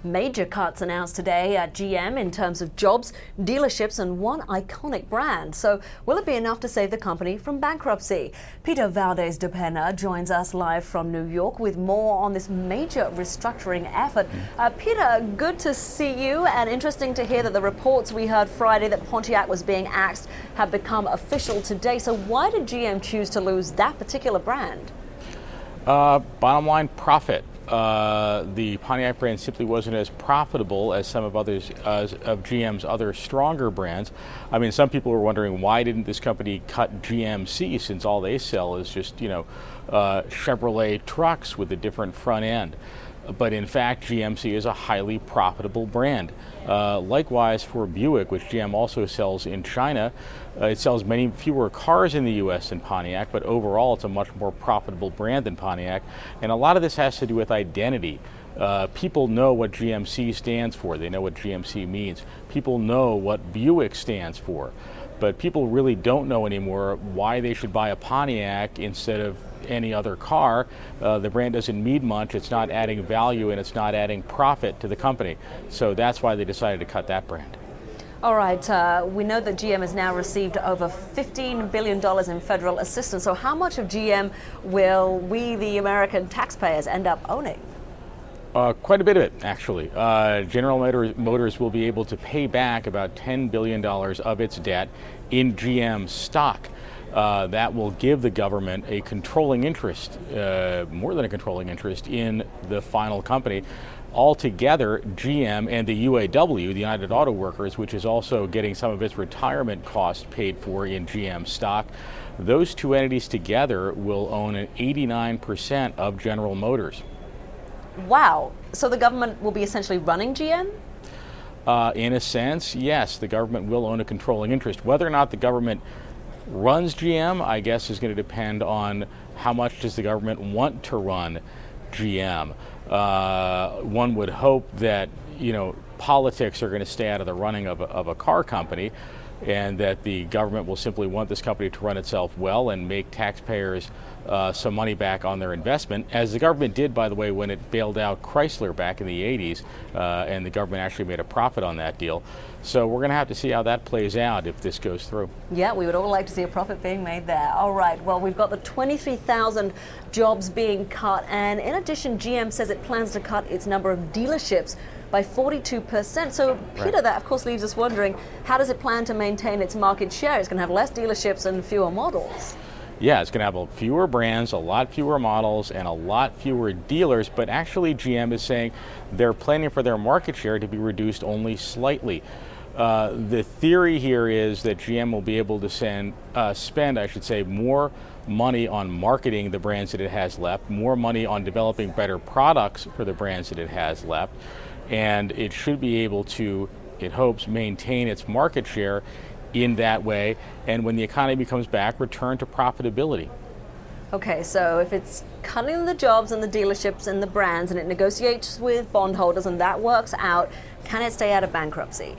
Major cuts announced today at GM in terms of jobs, dealerships and one iconic brand. So will it be enough to save the company from bankruptcy? Peter Valdez de Pena joins us live from New York with more on this major restructuring effort. Peter, good to see you, and interesting to hear that the reports we heard Friday that Pontiac was being axed have become official today. So why did GM choose to lose that particular brand? Bottom line, profit. The Pontiac brand simply wasn't as profitable as some of GM's other stronger brands. I mean, some people were wondering, why didn't this company cut GMC, since all they sell is just, Chevrolet trucks with a different front end. But in fact, GMC is a highly profitable brand. Likewise for Buick, which GM also sells in China. It sells many fewer cars in the U.S. than Pontiac, but overall it's a much more profitable brand than Pontiac. And a lot of this has to do with identity. People know what GMC stands for. They know what GMC means. People know what Buick stands for. But people really don't know anymore why they should buy a Pontiac instead of any other car. The brand doesn't mean much. It's not adding value and it's not adding profit to the company. So that's why they decided to cut that brand. All right, we know that GM has now received over $15 billion in federal assistance. So how much of GM will we, the American taxpayers, end up owning? Quite a bit of it, actually. General Motors will be able to pay back about $10 billion of its debt in GM stock. That will give the government a controlling interest, more than a controlling interest, in the final company. Altogether, GM and the UAW, the United Auto Workers, which is also getting some of its retirement costs paid for in GM stock, those two entities together will own an 89% of General Motors. Wow. So the government will be essentially running GM? In a sense, yes, the government will own a controlling interest. Whether or not the government runs GM, I guess, is going to depend on how much does the government want to run GM. One would hope that, politics are going to stay out of the running of a car company, and that the government will simply want this company to run itself well and make taxpayers some money back on their investment, as the government did, by the way, when it bailed out Chrysler back in the 80s, and the government actually made a profit on that deal. So we're going to have to see how that plays out if this goes through. Yeah, we would all like to see a profit being made there. All right, well, we've got the 23,000 jobs being cut, and in addition, GM says it plans to cut its number of dealerships by 42%. So, Peter, that of course leaves us wondering, how does it plan to maintain its market share? It's going to have less dealerships and fewer models. Yeah, it's going to have fewer brands, a lot fewer models, and a lot fewer dealers. But actually, GM is saying they're planning for their market share to be reduced only slightly. The theory here is that GM will be able to spend more money on marketing the brands that it has left, more money on developing better products for the brands that it has left, and it should be able to, it hopes, maintain its market share in that way, and when the economy comes back, return to profitability. Okay, so if it's cutting the jobs and the dealerships and the brands, and it negotiates with bondholders and that works out, can it stay out of bankruptcy?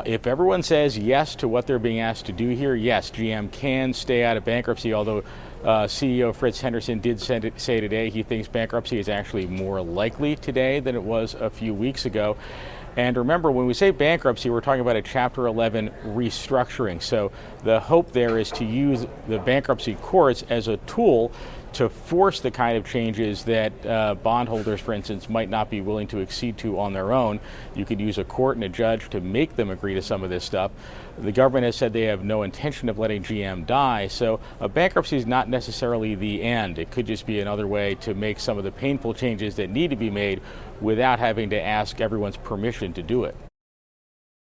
If everyone says yes to what they're being asked to do here, yes, GM can stay out of bankruptcy, although CEO Fritz Henderson did say today he thinks bankruptcy is actually more likely today than it was a few weeks ago. And remember, when we say bankruptcy, we're talking about a Chapter 11 restructuring. So the hope there is to use the bankruptcy courts as a tool to force the kind of changes that bondholders, for instance, might not be willing to accede to on their own. You could use a court and a judge to make them agree to some of this stuff. The government has said they have no intention of letting GM die, so a bankruptcy is not necessarily the end. It could just be another way to make some of the painful changes that need to be made without having to ask everyone's permission to do it.